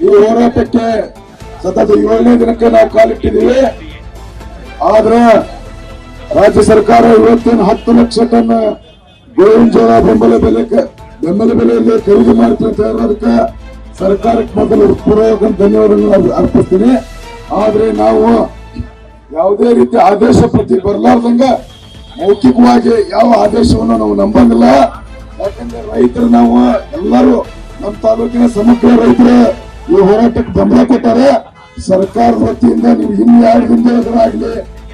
ಈ ಹೋರಾಟಕ್ಕೆ ಸತತ 7ನೇ ದಿನಕ್ಕೆ ನಾವು ಕಾಲಿಟ್ಟಿದ್ದೀವಿ. ಆದ್ರೆ ರಾಜ್ಯ ಸರ್ಕಾರ ಇವತ್ತಿನ 10 ಲಕ್ಷ ಟನ್ ಗೋವಿನ ಜೋಳ ಬೆಂಬಲ ಬೆಲೆಯಲ್ಲಿ ಖರೀದಿ ಮಾಡ್ತಂತ ಹೇಳೋದಕ್ಕೆ ಸರ್ಕಾರಕ್ಕೆ ಮೊದಲು ಪೂರ್ವಕ ಧನ್ಯವಾದಗಳನ್ನು ಅರ್ಪಿಸ್ತೀನಿ. ಆದ್ರೆ ನಾವು ಯಾವುದೇ ರೀತಿ ಆದೇಶ ಪ್ರತಿ ಬರಲಾರ್ದಂಗ ಮೌಖಿಕವಾಗಿ ಯಾವ ಆದೇಶವನ್ನು ನಾವು ನಂಬಂಗಿಲ್ಲ. ಯಾಕಂದ್ರೆ ರೈತರು ನಾವು ಎಲ್ಲರೂ ನಮ್ಮ ತಾಲೂಕಿನ ಸಮಗ್ರ ರೈತರು ಈ ಹೋರಾಟಕ್ಕೆ ಬೆಂಬಲ ಕೊಟ್ಟಾರೆ. ಸರ್ಕಾರದ ವತಿಯಿಂದ ನೀವು ಇನ್ನು 2 ದಿನಗಳಾಗ್ಲಿ,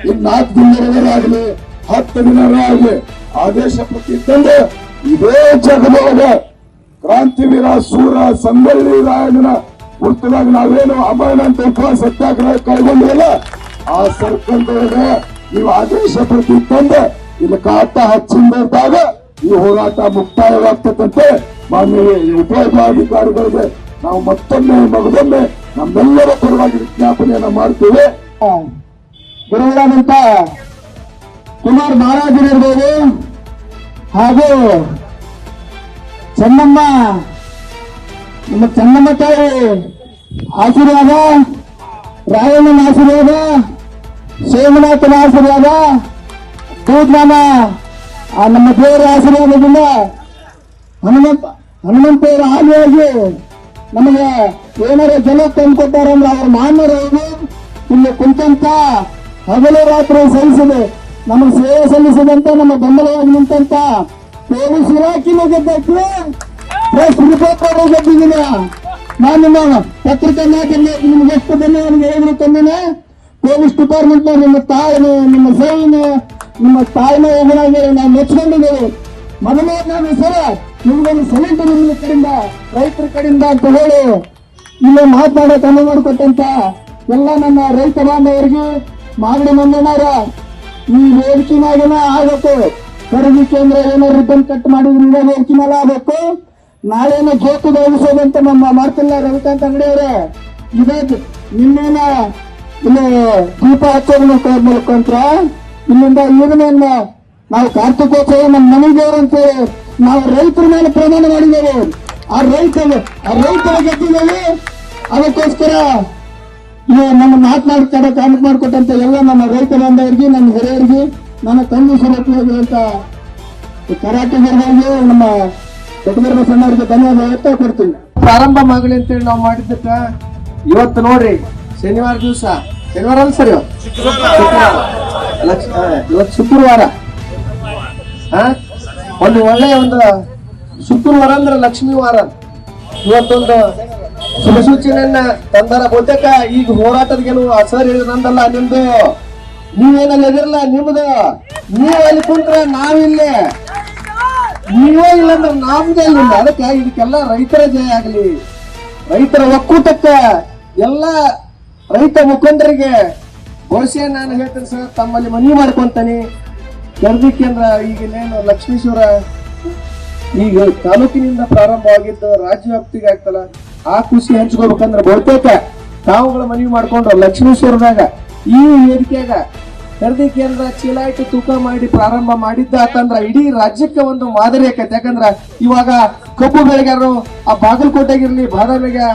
ಇನ್ನು 4 ದಿನಗಳಾಗ್ಲಿ, 10 ದಿನಗಳಾಗ್ಲಿ ಆದೇಶ ಪ್ರತಿ ಇದ್ದಂಗೆ ಇದೇ ಜಾಗದೊಳಗೆ ಕ್ರಾಂತಿವೀರ ಸೂರ ಸಂಗೊಳ್ಳಿ ರಾಯಣ್ಣನ ಹುಟ್ಟದಾಗ ನಾವೇನು ಅಮರನಾಥ ಉಪವಾಸ ಸತ್ಯಾಗ್ರಹ ಕೈಗೊಂಡಿಲ್ಲ, ಆ ಸರ್ಕಾರದೊಳಗೆ ನೀವು ಆದೇಶ ಪ್ರತಿ ತಂದೆ ಇಲ್ಲಿ ಕಾಟ ಹಚ್ಚಿದಾಗ ಈ ಹೋರಾಟ ಮುಕ್ತಾಯವಾಗ್ತಕ್ಕಂತೆ ಮಾನ್ಯ ಉಪವಿಭಾಗಾಧಿಕಾರಿಗಳಿಗೆ ನಾವು ಮತ್ತೊಮ್ಮೆ ಮಗದೊಮ್ಮೆ ನಮ್ಮೆಲ್ಲರ ಪರವಾಗಿ ವಿಜ್ಞಾಪನೆಯನ್ನ ಮಾಡ್ತೇವೆ. ಗುರುಗಳಾದಂತ ಕುಮಾರ್ ಮಹಾರಾಜರಿರ್ಬೋದು ಹಾಗೂ ಚೆನ್ನಮ್ಮ ನಮ್ಮ ಚೆನ್ನಮ್ಮ ತಾಯಿ ಆಶೀರ್ವಾದ, ರಾಯಣ್ಣನ ಆಶೀರ್ವಾದ, ಸೋಮನಾಥನ ಆಶೀರ್ವಾದ, ದೂದ್ನಾಮ ನಮ್ಮ ದೇವರ ಆಶೀರ್ವಾದದಿಂದ ಹನುಮಂತೇವರ ಆನೆಯಾಗಿ ನಮಗೆ ಏನಾರ ಜನ ತಂದುಕೊಟ್ಟಾರ ಅಂದ್ರೆ ಅವ್ರ ಮಾನ್ಯರವರು ಇಲ್ಲಿ ಕುಂತಂತ ಹಗಲು ರಾತ್ರಿ ಸಹಿಸಿದೆ ನಮಗೆ ಸೇವೆ ಸಲ್ಲಿಸಿದಂತ ನಮ್ಮ ಬೆಂಬಲವಾಗಿ ನಿಂತಂತ ಪೊಲೀಸ್ ಇಲಾಖೆನ ಗೆದ್ದಕ್ಕೆ ಪ್ರೆಸ್ ರಿಪೋರ್ಟರ್ ಗೆದ್ದಿದ್ದೀನಿ. ನಾನು ನಿಮ್ಮ ಪತ್ರಿಕೆ ನಿಮ್ಗೆ ಎಷ್ಟು ಧನ್ಯವಾದ ಹೇಳಿದ್ರು ತಂದೇನೆ. ಪೊಲೀಸ್ ಡಿಪಾರ್ಟ್ಮೆಂಟ್ ನಿಮ್ಮ ತಾಯಿನ ನಿಮ್ಮ ಸೈನ್ ನಿಮ್ಮ ತಾಯಿನ ಎದುರಾಗಿ ನಾವು ಮೆಚ್ಕೊಂಡಿದ್ದೇವೆ. ಮೊದಲೇ ನಾನು ಸರ ನಿಮ್ಗೊಂದು ಸೆಲೆಂಟ್ ನಿಮ್ಮ ಕಡೆಯಿಂದ ರೈತರ ಕಡೆಯಿಂದ ಅಂತ ಹೇಳಿ ಇಲ್ಲಿ ಮಾತನಾಡೋಕೆ ಅನುವು ಮಾಡಿಕೊಟ್ಟಂತ ಎಲ್ಲ ನನ್ನ ರೈತ ಬಾಂಧವರಿಗೆ ಮಾಗಡಿ ಮಂದಣ್ಣರ ಈ ವೇದಿಕೆನಾಗೇನ ಆಗಬೇಕು. ಖರೀದಿ ಕೇಂದ್ರ ಏನೋ ರಿಬನ್ ಕಟ್ ಮಾಡಿದ್ರೆ ಇದೇ ವೇದಿಕೆನೆಲ್ಲ ಆಗಬೇಕು. ನಾಳೆನ ಜೋತದ ಒಲಿಸೋದಂತ ನಮ್ಮ ಮಾಡ್ತಿಲ್ಲ ರವಿಕಾಂತ್ ಅಂಗಡಿಯವರೇ. ಇದೇ ನಿನ್ನೇನ ಇಲ್ಲಿ ದೀಪ ಹಚ್ಚೋದನ್ನ ಮುಖಾಂತರ ಇಲ್ಲಿಂದ ಈಗನೇನ ನಾವು ಕಾರ್ತಿಕೋತ್ಸವ ನಮ್ಮ ಮನೆ ದೇವರು ಅಂತೇಳಿ ನಾವು ರೈತರ ಮೇಲೆ ಪ್ರಮಾಣ ಮಾಡಿದ್ದೇವೆ. ಆ ರೈತರ ಗೆದ್ದಿದ್ದೇವೆ. ಅದಕ್ಕೋಸ್ಕರ ನಮ್ಮ ಮಾತನಾಡ್ಕೊಡಕ್ಕೆ ಅನುವು ಮಾಡಿಕೊಟ್ಟಂತ ಎಲ್ಲ ನನ್ನ ರೈತ ಬಾಂಧವರಿಗೆ, ನನ್ನ ಹಿರಿಯರಿಗೆ, ನನ್ನ ತಂದೆ ಸುರಕ್ಷಿತ ಅಂತ ಕರಾಟಗಾರರಿಗೆ, ನಮ್ಮ ದೊಡ್ಡ ಸಣ್ಣವರಿಗೆ ಧನ್ಯವಾದ ವ್ಯಕ್ತ ಕೊಡ್ತೀನಿ. ಪ್ರಾರಂಭ ಮಾಡಲಿ ಅಂತೇಳಿ ನಾವು ಮಾಡಿದ್ದಕ್ಕ ಇವತ್ತು ನೋಡ್ರಿ ಶನಿವಾರ ದಿವಸ, ಶನಿವಾರ ಅಲ್ಲ ಸರ್, ಇವತ್ತು ಶುಕ್ರವಾರ. ಒಂದು ಒಳ್ಳೆಯ ಒಂದು ಶುಕ್ರವಾರ ಅಂದ್ರೆ ಲಕ್ಷ್ಮೀ ವಾರ. ಇವತ್ತೊಂದು ಶುಭ ಸೂಚನೆಯನ್ನ ತಂದಾರ. ಬಹುತೇಕ ಈಗ ಹೋರಾಟದ ಗೆಲುವು ಸರ್ ನಂದಲ್ಲ, ನಿಮ್ದು. ನೀವೇನಲ್ಲಿ ಎದಿರಲ್ಲ, ನಿಮ್ದು. ನೀವು ಅಲ್ಲಿ ಕುಂತ್ರೆ ನಾವಿಲ್ಲೇ, ನೀವೇ ಇಲ್ಲ ಅಂದ್ರೆ ನಮ್ದೇ ಇಲ್ಲ. ಅದಕ್ಕೆ ಇದಕ್ಕೆಲ್ಲ ರೈತರ ಜಯ ಆಗಲಿ. ರೈತರ ಒಕ್ಕೂಟಕ್ಕ ಎಲ್ಲ ರೈತ ಮುಖಂಡರಿಗೆ ಬಹುಶಃ ನಾನು ಹೇಳ್ತೇನೆ ಸರ್, ತಮ್ಮಲ್ಲಿ ಮನವಿ ಮಾಡ್ಕೊಂತಾನೆ. ಖರೀದಿ ಕೇಂದ್ರ ಈಗಿನೇನು ಲಕ್ಷ್ಮೀಶ್ವರ ಈಗ ತಾಲೂಕಿನಿಂದ ಪ್ರಾರಂಭವಾಗಿದ್ದು ರಾಜ್ಯ ವ್ಯಾಪ್ತಿಗೆ ಆಗ್ತಲ್ಲ, ಆ ಖುಷಿ ಹಂಚ್ಕೋಬೇಕಂದ್ರೆ ಬಹುತೇಕ ತಾವುಗಳ ಮನವಿ ಮಾಡ್ಕೊಂಡು ಲಕ್ಷ್ಮೀಶ್ವರದಾಗ ಈ ವೇದಿಕೆಯಾಗ ಖರೀದಿ ಕೇಂದ್ರ ಚೀಲ ಇಟ್ಟು ತೂಕ ಮಾಡಿ ಪ್ರಾರಂಭ ಮಾಡಿದ್ದ ಅಂತಂದ್ರ ಇಡೀ ರಾಜ್ಯಕ್ಕೆ ಒಂದು ಮಾದರಿ ಆಕೈತೆ. ಯಾಕಂದ್ರ ಇವಾಗ ಕಬ್ಬು ಬೆಳೆಗಾರರು ಆ ಬಾಗಲಕೋಟೆಗಿರ್ಲಿ, ಬಾದಾಮಿಗೆ,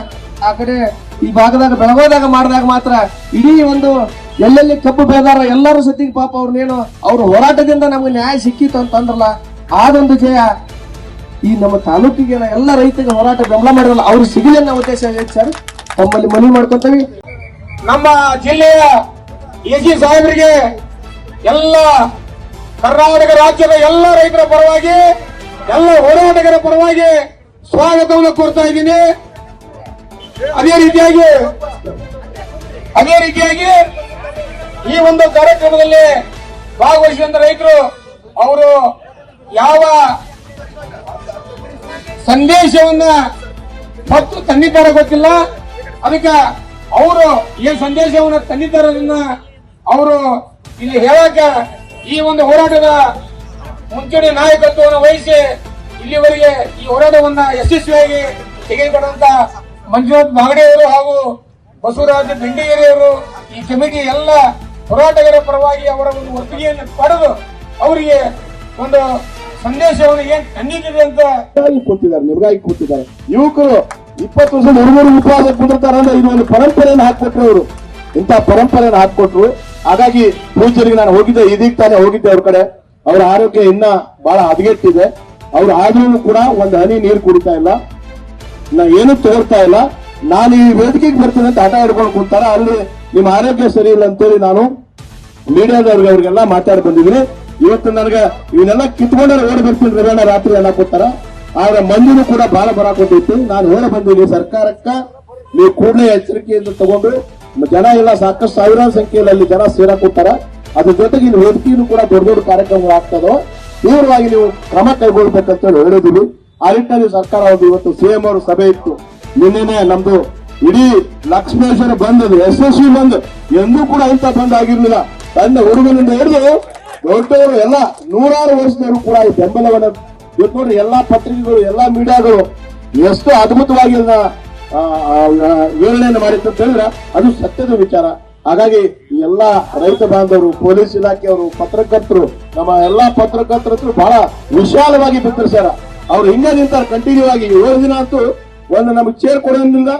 ಆ ಕಡೆ ಈ ಭಾಗದಾಗ ಬೆಳಗೋದಾಗ ಮಾಡಿದಾಗ ಮಾತ್ರ ಇಡೀ ಒಂದು ಎಲ್ಲೆಲ್ಲಿ ಕಬ್ಬು ಬೆಳೆದಾರ ಎಲ್ಲರೂ ಸತಿಗೆ ಪಾಪ ಅವ್ರನ್ನೇನು ಅವ್ರ ಹೋರಾಟದಿಂದ ನಮ್ಗೆ ನ್ಯಾಯ ಸಿಕ್ಕಿತ್ತು ಅಂತಂದ್ರಲ್ಲ, ಅದೊಂದು ಜಯ ಈ ನಮ್ಮ ತಾಲೂಕಿಗೆ ಎಲ್ಲ ರೈತರಿಗೆ ಹೋರಾಟ ಬೆಂಬಲ ಮಾಡಿರಲ್ಲ ಅವ್ರು ಸಿಗಲಿ ಅನ್ನೋ ಉದ್ದೇಶ ಐತೆ ಸರ್. ತಮ್ಮಲ್ಲಿ ಮನವಿ ಮಾಡ್ಕೊಂತೀವಿ. ನಮ್ಮ ಜಿಲ್ಲೆಯ ಎಸಿ ಸಾಹೇಬರಿಗೆ ಎಲ್ಲ ಕರ್ನಾಟಕ ರಾಜ್ಯದ ಎಲ್ಲ ರೈತರ ಪರವಾಗಿ, ಎಲ್ಲ ಹೋರಾಟಗಾರರ ಪರವಾಗಿ ಸ್ವಾಗತವನ್ನು ಕೋರ್ತಾ ಇದ್ದೀನಿ. ಅದೇ ರೀತಿಯಾಗಿ ಈ ಒಂದು ಕಾರ್ಯಕ್ರಮದಲ್ಲಿ ಭಾಗವಹಿಸಿದಂತ ರೈತರು ಅವರು ಯಾವ ಸಂದೇಶವನ್ನ ಮತ್ತು ತಂದಿದ್ದಾರೆ ಗೊತ್ತಿಲ್ಲ. ಅದಕ್ಕೆ ಅವರು ಏನ್ ಸಂದೇಶವನ್ನ ತಂದಿದ್ದಾರನ್ನ ಅವರು ಇಲ್ಲಿ ಹೇಳಕ ಈ ಒಂದು ಹೋರಾಟದ ಮುಂಚೂಣಿ ನಾಯಕತ್ವವನ್ನು ವಹಿಸಿ ಇಲ್ಲಿವರೆಗೆ ಈ ಹೋರಾಟವನ್ನ ಯಶಸ್ವಿಯಾಗಿ ತೆಗೆದುಕೊಂಡಂತ ಮಂಜುನಾಥ್ ಮಾಗಡಿಯವರು ಹಾಗೂ ಬಸವರಾಜ ಬೆಂಡಿಗೇರಿಯವರು ಈ ಕಮಿಟಿ ಎಲ್ಲ ಹೋರಾಟಗಾರರ ಪರವಾಗಿ ಅವರ ಒಂದು ಒಪ್ಪಿಗೆಯನ್ನು ಪಡೆದು ಅವರಿಗೆ ಒಂದು ಸಂದೇಶವನ್ನು ಏನ್ ತಂದಿದೆ ಅಂತ ಕೂತಿದ್ದಾರೆ, ನಿಮಗಾಗಿ ಕೂತಿದ್ದಾರೆ. ಯುವಕರು 20 ವರ್ಷದ ಹುಡುಗರು ಉಪವಾಸ ಕುಂದಿರ್ತಾರ ಅಂದ್ರೆ ಇದು ಒಂದು ಪರಂಪರೆಯನ್ನು ಹಾಕೊಟ್ರು ಅವರು, ಇಂಥ ಪರಂಪರೆಯನ್ನು ಹಾಕೊಟ್ರು. ಹಾಗಾಗಿ ಪೂಜ್ಯರಿಗೆ ನಾನು ಹೋಗಿದ್ದೆ, ಇದೀಗ ತಾನೇ ಹೋಗಿದ್ದೆ ಅವ್ರ ಕಡೆ. ಅವ್ರ ಆರೋಗ್ಯ ಇನ್ನ ಬಹಳ ಹದಗೆಟ್ಟಿದೆ. ಅವ್ರು ಆದ್ರೂ ಕೂಡ ಒಂದು ಹನಿ ನೀರು ಕುಡಿತಾ ಇಲ್ಲ, ಏನು ತೋರ್ತಾ ಇಲ್ಲ. ನಾನು ಈ ವೇದಿಕೆಗೆ ಬರ್ತೀನಿ ಅಂತ ಹಠ ಹಿಡ್ಕೊಂಡು ಕುಂತಾರ. ಅಲ್ಲಿ ನಿಮ್ಮ ಆರೋಗ್ಯ ಸರಿ ಇಲ್ಲ ಅಂತೇಳಿ ನಾನು ಮೀಡಿಯಾದವ್ರಿಗೆ ಅವ್ರಿಗೆಲ್ಲ ಮಾತಾಡಿ ಬಂದಿದ್ದೀನಿ. ಇವತ್ತು ನನಗೆ ಇವನ್ನೆಲ್ಲ ಕಿತ್ಕೊಂಡ್ರೆ ಓಡಿ ಬರ್ತೀನಿ ರೇವಣ್ಣ ರಾತ್ರಿ ಎಲ್ಲ ಕೊಟ್ಟಾರ. ಆದ್ರೆ ಮಂದಿನೂ ಕೂಡ ಬಹಳ ಬರಾಕೊಟ್ಟಿತ್ತು. ನಾನು ಹೇಳ ಬಂದೀನಿ ಸರ್ಕಾರಕ್ಕ, ನೀವು ಕೂಡಲೇ ಎಚ್ಚರಿಕೆಯಿಂದ ತಗೊಂಡು, ಜನ ಎಲ್ಲ ಸಾಕಷ್ಟು ಸಾವಿರಾರು ಸಂಖ್ಯೆಯಲ್ಲಿ ಅಲ್ಲಿ ಜನ ಸೇರಕೊಟ್ಟಾರ. ಅದ್ರ ಜೊತೆಗೆ ಇಲ್ಲಿ ವೇದಿಕೆಯೂ ಕೂಡ ದೊಡ್ಡ ದೊಡ್ಡ ಕಾರ್ಯಕ್ರಮಗಳು ಆಗ್ತದೋ, ತೀವ್ರವಾಗಿ ನೀವು ಕ್ರಮ ಕೈಗೊಳ್ಬೇಕಂತ ಹೇಳಿ ಹೇಳಿದೀವಿ. ಆ ನಿಟ್ಟಿನಲ್ಲಿ ಸರ್ಕಾರ ಒಂದು ಇವತ್ತು ಸಿಎಂ ಅವರು ಸಭೆ ಇತ್ತು. ನಿನ್ನೆ ನಮ್ದು ಇಡೀ ಲಕ್ಷ್ಮೇಶ್ವರ ಬಂದದು, ಯಶಸ್ವಿ ಬಂದ್, ಎಂದೂ ಕೂಡ ಇಂಥ ಬಂದ್ ಆಗಿರ್ಲಿಲ್ಲ. ತನ್ನ ಹುಡುಗನಿಂದ ಹಿಡಿದು ದೊಡ್ಡವರು ಎಲ್ಲ 100 ವರ್ಷದವರು ಕೂಡ ಈ ಬೆಂಬಲವನ್ನ ಇವತ್ತು ನೋಡಿ. ಎಲ್ಲಾ ಪತ್ರಿಕೆಗಳು, ಎಲ್ಲಾ ಮೀಡಿಯಾಗಳು ಎಷ್ಟು ಅದ್ಭುತವಾಗಿ ವಿವರಣೆಯನ್ನು ಮಾಡಿತ್ತು ಅಂತ ಹೇಳಿದ್ರೆ ಅದು ಸತ್ಯದ ವಿಚಾರ. ಹಾಗಾಗಿ ಎಲ್ಲಾ ರೈತ ಬಾಂಧವರು, ಪೊಲೀಸ್ ಇಲಾಖೆಯವರು, ಪತ್ರಕರ್ತರು, ನಮ್ಮ ಎಲ್ಲಾ ಪತ್ರಕರ್ತರು ಬಹಳ ವಿಶಾಲವಾಗಿ ಬಿತ್ತರಿಸ್ಯಾರ. ಅವ್ರು ಹಿಂಗೆ ನಿಂತಾರೆ ಕಂಟಿನ್ಯೂ ಆಗಿ. 7 ದಿನ ಅಂತೂ ಒಂದು ನಮ್ಗೆ ಚೇರ್ ಕೊಡೋದ್ರಿಂದ,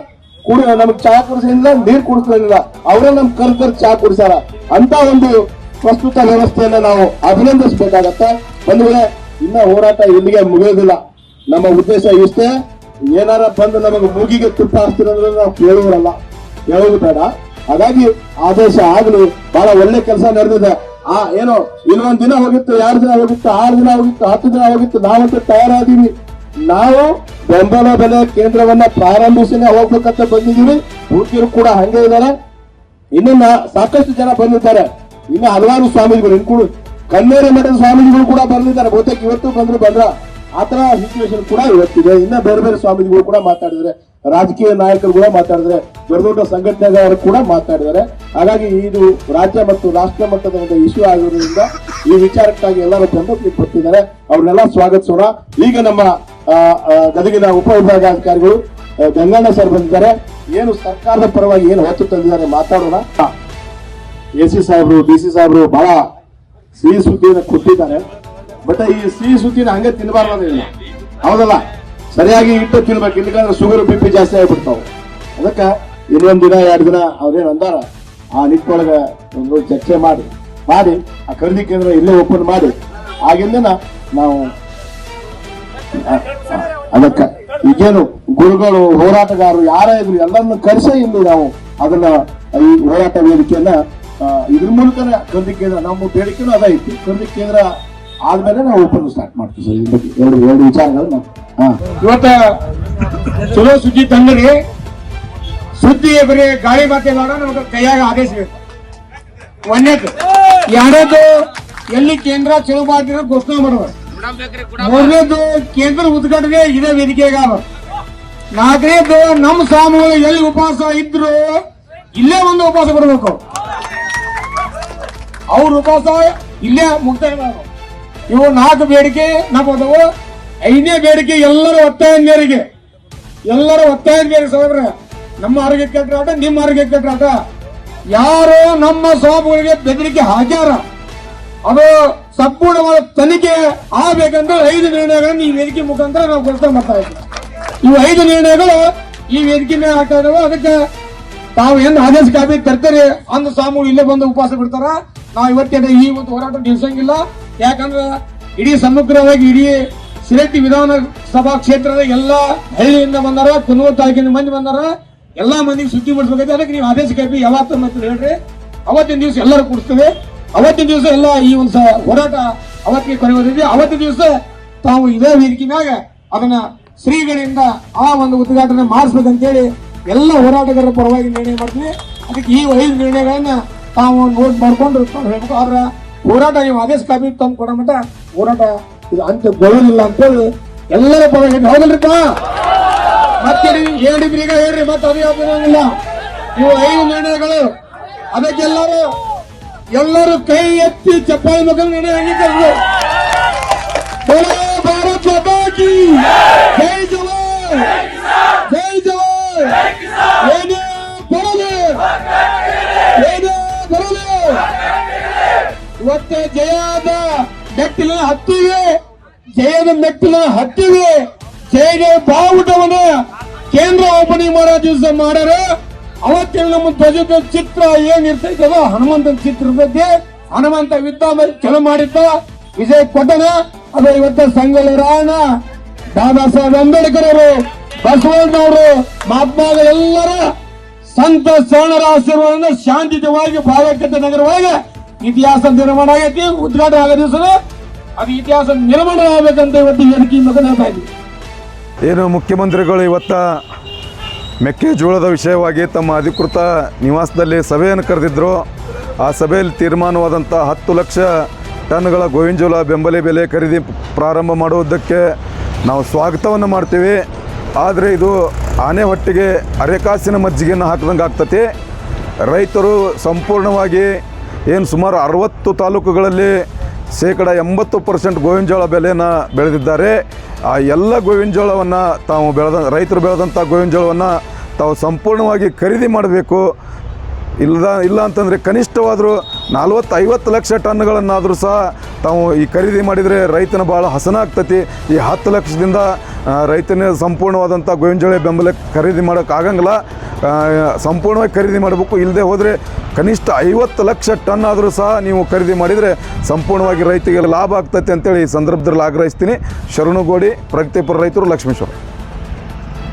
ನಮಗ್ ಚಹಾ ಕುಡಿಸೋದ್ರಿಂದ, ನೀರು ಕುಡಿಸೋದ್ರಿಂದ ಅವರೇ ನಮ್ಗೆ ಕರ್ಕರ್ ಚಹಾ ಕುಡಿಸ್ಯಾರ. ಅಂತ ಒಂದು ಪ್ರಸ್ತುತ ವ್ಯವಸ್ಥೆಯನ್ನ ನಾವು ಅಭಿನಂದಿಸಬೇಕಾಗತ್ತ. ಬಂದ್ರೆ ಇನ್ನ ಹೋರಾಟ ಇಲ್ಲಿಗೆ ಮುಗಿಯೋದಿಲ್ಲ. ನಮ್ಮ ಉದ್ದೇಶ ಇಷ್ಟೇ, ಏನಾರ ಬಂದು ನಮಗೆ ಮೂಗಿಗೆ ತುಪ್ಪ ಹಾಕ್ತಿರೋದ್ರೆ ನಾವು ಕೇಳುವರಲ್ಲ, ಹೇಳೋದು ಬೇಡ. ಹಾಗಾಗಿ ಆದೇಶ ಆಗ್ಲಿ, ಬಹಳ ಒಳ್ಳೆ ಕೆಲಸ ನಡೆದಿದೆ. ಏನೋ ಇನ್ನೊಂದ್ ದಿನ ಹೋಗಿತ್ತು, 2 ದಿನ ಹೋಗಿತ್ತು, 6 ದಿನ ಹೋಗಿತ್ತು, 10 ದಿನ ಹೋಗಿತ್ತು, ನಾವಂತೂ ತಯಾರಾದೀವಿ. ನಾವು ಬೆಂಬಲ ಬೆಲೆ ಕೇಂದ್ರವನ್ನ ಪ್ರಾರಂಭಿಸಿನೇ ಹೋಗ್ಬೇಕಂತ ಬಂದಿದ್ದೀವಿ. ಪೂಜ್ಯರು ಕೂಡ ಹಂಗೆ ಇದ್ದಾರೆ. ಇನ್ನ ಸಾಕಷ್ಟು ಜನ ಬಂದಿದ್ದಾರೆ. ಇನ್ನು ಹಲವಾರು ಸ್ವಾಮೀಜಿಗಳು, ಇನ್ಕೂಡು ಕನ್ನೇರಿ ಮಠದ ಸ್ವಾಮೀಜಿಗಳು ಕೂಡ ಬಂದಿದ್ದಾರೆ. ಬಹುತೇಕ ಇವತ್ತು ಬಂದ್ರ ಆತರ ಸಿಚುವೇಶನ್ ಕೂಡ ಇವತ್ತಿದೆ. ಇನ್ನ ಬೇರೆ ಬೇರೆ ಸ್ವಾಮೀಜಿಗಳು ಕೂಡ ಮಾತಾಡಿದ್ದಾರೆ, ರಾಜಕೀಯ ನಾಯಕರು ಕೂಡ ಮಾತಾಡಿದ್ದಾರೆ, ದೊಡ್ಡ ದೊಡ್ಡ ಸಂಘಟನೆಗಳು ಕೂಡ ಮಾತಾಡಿದ್ದಾರೆ. ಹಾಗಾಗಿ ಇದು ರಾಜ್ಯ ಮತ್ತು ರಾಷ್ಟ್ರ ಮಟ್ಟದ ಒಂದು ಇಶ್ಯೂ ಆಗಿರೋದ್ರಿಂದ ಈ ವಿಚಾರಕ್ಕಾಗಿ ಎಲ್ಲರೂ ಬೆಂಬಲಿಗೆ ಬರ್ತಿದ್ದಾರೆ. ಅವ್ರನ್ನೆಲ್ಲ ಸ್ವಾಗತಿಸೋಣ. ಈಗ ನಮ್ಮ ಗದಗಿನ ಉಪವಿಭಾಗಾಧಿಕಾರಿಗಳು ಗಂಗಣ್ಣ ಸರ್ ಬಂದಿದ್ದಾರೆ. ಏನು ಸರ್ಕಾರದ ಪರವಾಗಿ ಏನು ಹೊತ್ತು ತಂದಿದ್ದಾರೆ ಮಾತಾಡೋಣ. AC ಸಾಹೇಬ್ರು, DC ಸಾಹೇಬ್ರು ಬಹಳ ಸಿಹಿ ಸುದ್ದಿಯನ್ನು ಕೊಟ್ಟಿದ್ದಾರೆ. ಬಟ್ ಈ ಸಿಹಿ ಸುದ್ದಿನ ಹಂಗೆ ತಿನ್ನಬಾರ್ದು, ಹೌದಲ್ಲ? ಸರಿಯಾಗಿ ಇಟ್ಟು ತಿನ್ಬೇಕು, ಇಲ್ಲಂದ್ರೆ ಶುಗರ್ BP ಜಾಸ್ತಿ ಆಗ್ಬಿಡ್ತಾವೆ. ಅದಕ್ಕೆ ಇನ್ನೊಂದ್ ದಿನ 2 ದಿನ ಅವ್ರೇನ್ ಅಂದಾರ ಆ ನಿಟ್ಟೊಳಗೆ ಒಂದು ಚರ್ಚೆ ಮಾಡಿ ಆ ಖರೀದಿ ಕೇಂದ್ರ ಇಲ್ಲೇ ಓಪನ್ ಮಾಡಿ ಆಗಿಂದ ನಾವು ಅದಕ್ಕೆ ಈಗೇನು ಗುರುಗಳು, ಹೋರಾಟಗಾರರು ಯಾರೇ ಇದ್ರು ಎಲ್ಲರನ್ನು ಕರೆಸೇ ಇಲ್ಲಿ ನಾವು ಅದನ್ನ ಈ ಹೋರಾಟ ವೇದಿಕೆಯನ್ನ ಇದ್ರ ಮೂಲಕನೇ ಖರೀದಿ ಕೇಂದ್ರ, ನಮ್ಮ ಬೇಡಿಕೆನೂ ಅದ ಇತ್ತು. ಖರೀದಿ ಕೇಂದ್ರ ಆದ್ಮೇಲೆ ನಾವು ಓಪನ್ ಸ್ಟಾರ್ಟ್ ಮಾಡ್ತೀವಿ ಸರ್. ಈ ಬಗ್ಗೆ ಎರಡು ವಿಚಾರಗಳನ್ನ ಇವತ್ತ ಚಲೋ ಸುದ್ದಿ ತಂದ್ರಿ. ಸುದ್ದಿ ಬರೀ ಗಾಳಿ ಮಾತೆ ಬೇಡ, ನಮ್ಗೆ ಕೈಯಾಗ ಆದೇಶ ಬೇಕು. ಒಂದೇದು. ಎರಡನೇದು, ಎಲ್ಲಿ ಕೇಂದ್ರ ಚಲೋ ಮಾಡಿದ್ರೆ ಘೋಷಣೆ ಮಾಡುವ. 3ನೇದು, ಕೇಂದ್ರ ಉದ್ಘಾಟನೆ ಇದೇ ವೇದಿಕೆಗ. 4ನೇದು, ನಮ್ಮ ಸ್ವಾಮಿಗಳು ಎಲ್ಲಿ ಉಪವಾಸ ಇದ್ರು ಇಲ್ಲೇ ಒಂದು ಉಪವಾಸ ಬರಬೇಕು. ಅವ್ರ ಉಪವಾಸ ಇಲ್ಲೇ ಮುಕ್ತಾಯ ಮಾಡಬೇಕು. ಇವು 4 ಬೇಡಿಕೆ ನಮ್ಮದವು. 5ನೇ ಬೇಡಿಕೆ ಎಲ್ಲರ ಒತ್ತಾಯ ಮೇರೆಗೆ ಸಾಹೇಬ್ರೆ, ನಮ್ಮ ಆರೋಗ್ಯ ಕೆಟ್ಟಾಟ, ನಿಮ್ಮ ಆರೋಗ್ಯ ಕೆಟ್ಟಾಟ. ಯಾರು ನಮ್ಮ ಸ್ವಾಮಿಗಳಿಗೆ ಬೆದರಿಕೆ ಹಾಕ್ಯಾರ ಅದು ಸಂಪೂರ್ಣವಾದ ತನಿಖೆ ಆಗ್ಬೇಕಂದ್ರೆ 5 ನಿರ್ಣಯಗಳನ್ನು ಈ ವೇದಿಕೆ ಮುಖಾಂತರ ನಾವು ಘೋಷಣೆ ಮಾಡ್ತಾ ಇದ್ದೀವಿ. ಇವು 5 ನಿರ್ಣಯಗಳು ಈ ವೇದಿಕೆ ಮೇಲೆ ಆಗ್ತಾ ಇದಾವೆ. ಅದಕ್ಕೆ ತಾವು ಏನು ಆದೇಶ ಕಾಪಿ ತರ್ತಾರೆ ಅಂದ ಸ್ವಾಮಿಗಳು ಇಲ್ಲೇ ಬಂದು ಉಪವಾಸ ಬಿಡ್ತಾರ. ನಾವು ಇವತ್ತೇನೆ ಈ ಒಂದು ಹೋರಾಟ ನಿಲ್ಸಂಗಿಲ್ಲ. ಯಾಕಂದ್ರೆ ಇಡೀ ಸಮಗ್ರವಾಗಿ ಇಡೀ ಸಿರಟ್ಟಿ ವಿಧಾನಸಭಾ ಕ್ಷೇತ್ರದ ಎಲ್ಲಾ ಹಳ್ಳಿಯಿಂದ ಬಂದಾರ, ಕುನ್ನೂರು ತಾಲೂಕಿನ ಮಂದಿ ಬಂದಾರ. ಎಲ್ಲಾ ಮಂದಿಗೆ ಸುದ್ದಿ ಮಾಡಿಸ್ಬೇಕೈತೆ. ಅದಕ್ಕೆ ನೀವು ಆದೇಶ ಕಾಪಿ ಯಾವತ್ತ ಮತ್ತು ಹೇಳ್ರಿ, ಅವತ್ತಿನ ದಿವಸ ಎಲ್ಲರೂ ಕೊಡಿಸ್ತೇವೆ. ಅವತ್ತಿನ ದಿವಸ ಎಲ್ಲ ಈ ಒಂದು ಹೋರಾಟ ಅವತ್ತಿಗೆ ಕೊನೆಗೊಳ್ಳಿದ್ವಿ. ಅವತ್ತಿನ ದಿವಸ ತಾವು ಇದೇ ವೇದಿಕೆ ಮ್ಯಾಗ ಅದನ್ನ ಶ್ರೀಗಳಿಂದ ಆ ಒಂದು ಉದ್ಘಾಟನೆ ಮಾಡಿಸ್ಬೇಕಂತೇಳಿ ಎಲ್ಲ ಹೋರಾಟಗಾರರ ಪರವಾಗಿ ನಿರ್ಣಯ ಮಾಡ್ತೀವಿ. ಅದಕ್ಕೆ ಈ 5 ನಿರ್ಣಯಗಳನ್ನ ತಾವು ನೋಟ್ ಮಾಡ್ಕೊಂಡು ಹೇಳ್ಬೇಕು. ಅವ್ರ ಹೋರಾಟ ನೀವು ಆದೇಶ ಕಾಪಿ ತಂದು ಕೊಡೋ ಮಟ್ಟ ಹೋರಾಟ ಇದು ಅಂತ್ಯಗೊಳ್ಳೋದಿಲ್ಲ ಅಂತೇಳಿ ಎಲ್ಲರ ಪರವಾಗಿ ಹೌದಲ್ರಿಪ್ಪ? ಮತ್ತೆ ಹೇಳಿದ್ರಿ, ಈಗ ಹೇಳ್ರಿ, ಮತ್ತೆ ಅದು ಯಾವ್ದಿಲ್ಲ. ಇವು 5 ನಿರ್ಣಯಗಳು. ಅದಕ್ಕೆ ಎಲ್ಲರೂ ಕೈ ಎತ್ತಿ ಚಪ್ಪಾಳಿ ಮಗನ ನಿರ್ಣಯ ಆಗಿದ್ದಾರೆ. ಭಾರತ್ ಮಾತಾ ಕಿ ಜೈ ಜವಾನ್, ಜೈ ಜವಾನ್. ಏನೇ ಬರಲಿ, ಏನೇ ಬರಲಿ, ಇವತ್ತೇ ಜಯದ ಮೆಟ್ಟಿಲ ಹತ್ತಿವೆ, ಜಯದ ಮೆಟ್ಟಿಲ ಹತ್ತಿವೆ. ಜಯ ಬಾವುಟವನ್ನು ಕೇಂದ್ರ ಓಪನಿಂಗ್ ಮಾಡೋ ದಿವಸ ಮಾಡ್ಯಾರ. ಅವತ್ತಿನ ನಮ್ಮ ಧ್ವಜದ ಚಿತ್ರ ಏನ್ ಇರ್ತೈತೆ ಅದು ಹನುಮಂತನ ಚಿತ್ರ ಇರ್ತೈತಿ. ಹನುಮಂತ ಯುದ್ಧ ಚಲೋ ಮಾಡಿದ್ದ, ವಿಜಯ್ ಕೊಟ್ಟನ. ಅದು ಇವತ್ತು ಸಂಗೊಳ್ಳಿ ರಾಯಣ್ಣ, ಬಾಬಾ ಸಾಹೇಬ್ ಅಂಬೇಡ್ಕರ್ ಅವರು, ಬಸವಣ್ಣವರು, ಮಹಾತ್ಮಾಗಳು ಎಲ್ಲರ ಸಂತ ಶರಣರ ಆಶೀರ್ವಾದದಿಂದ ಶಾಂತಿಯುತವಾಗಿ ಭಾವೈಕ್ಯತೆ ನಗರವಾಗಿ ಇತಿಹಾಸ ನಿರ್ಮಾಣ ಆಗೈತಿ. ಉದ್ಘಾಟನೆ ಆಗೋ ದಿವಸ ಅದು ಇತಿಹಾಸ ನಿರ್ಮಾಣ ಆಗ್ಬೇಕಂತ ಇವತ್ತು ವೇದಿಕೆ ಹೇಳ್ತಾ ಇದ್ವಿ. ಏನು ಮುಖ್ಯಮಂತ್ರಿಗಳು ಇವತ್ತ ಮೆಕ್ಕೆಜೋಳದ ವಿಷಯವಾಗಿ ತಮ್ಮ ಅಧಿಕೃತ ನಿವಾಸದಲ್ಲಿ ಸಭೆಯನ್ನು ಕರೆದಿದ್ದರು. ಆ ಸಭೆಯಲ್ಲಿ ತೀರ್ಮಾನವಾದಂಥ 10 ಲಕ್ಷ ಟನ್ಗಳ ಗೋವಿನ ಬೆಂಬಲ ಬೆಲೆ ಖರೀದಿ ಪ್ರಾರಂಭ ಮಾಡುವುದಕ್ಕೆ ನಾವು ಸ್ವಾಗತವನ್ನು ಮಾಡ್ತೀವಿ. ಆದರೆ ಇದು ಆನೆ ಹೊಟ್ಟಿಗೆ ಅರೆಕಾಸಿನ ಮಜ್ಜಿಗೆಯನ್ನು ಹಾಕಿದಂಗೆ ಆಗ್ತತಿ. ರೈತರು ಸಂಪೂರ್ಣವಾಗಿ ಏನು ಸುಮಾರು 60 ತಾಲೂಕುಗಳಲ್ಲಿ ಶೇಕಡ 80% ಗೋವಿನ ಜೋಳ ಬೆಲೆಯನ್ನು ಬೆಳೆದಿದ್ದಾರೆ. ಆ ಎಲ್ಲ ಗೋವಿನ ಜೋಳವನ್ನು ತಾವು ರೈತರು ಬೆಳೆದಂಥ ಗೋವಿನ ಜೋಳವನ್ನು ತಾವು ಸಂಪೂರ್ಣವಾಗಿ ಖರೀದಿ ಮಾಡಬೇಕು. ಇಲ್ಲ ಅಂತಂದರೆ ಕನಿಷ್ಠವಾದರೂ 40-50 ಲಕ್ಷ ಟನ್ಗಳನ್ನಾದರೂ ಸಹ ತಾವು ಈ ಖರೀದಿ ಮಾಡಿದರೆ ರೈತನ ಭಾಳ ಹಸನಾಗ್ತತಿ. ಈ 10 ಲಕ್ಷದಿಂದ ರೈತನ ಸಂಪೂರ್ಣವಾದಂಥ ಗೋವಿನ ಜೋಳ ಬೆಂಬಲ ಖರೀದಿ ಮಾಡೋಕ್ಕಾಗಂಗಿಲ್ಲ. ಸಂಪೂರ್ಣವಾಗಿ ಖರೀದಿ ಮಾಡಬೇಕು. ಇಲ್ಲದೆ ಹೋದರೆ ಕನಿಷ್ಠ 50 ಲಕ್ಷ ಟನ್ ಆದರೂ ಸಹ ನೀವು ಖರೀದಿ ಮಾಡಿದರೆ ಸಂಪೂರ್ಣವಾಗಿ ರೈತರಿಗೆ ಲಾಭ ಆಗ್ತೈತೆ ಅಂತೇಳಿ ಈ ಸಂದರ್ಭದಲ್ಲಿ ಆಗ್ರಹಿಸ್ತೀನಿ. ಶರಣುಗೋಡಿ, ಪ್ರಗತಿಪರ ರೈತರು, ಲಕ್ಷ್ಮೇಶ್ವರ.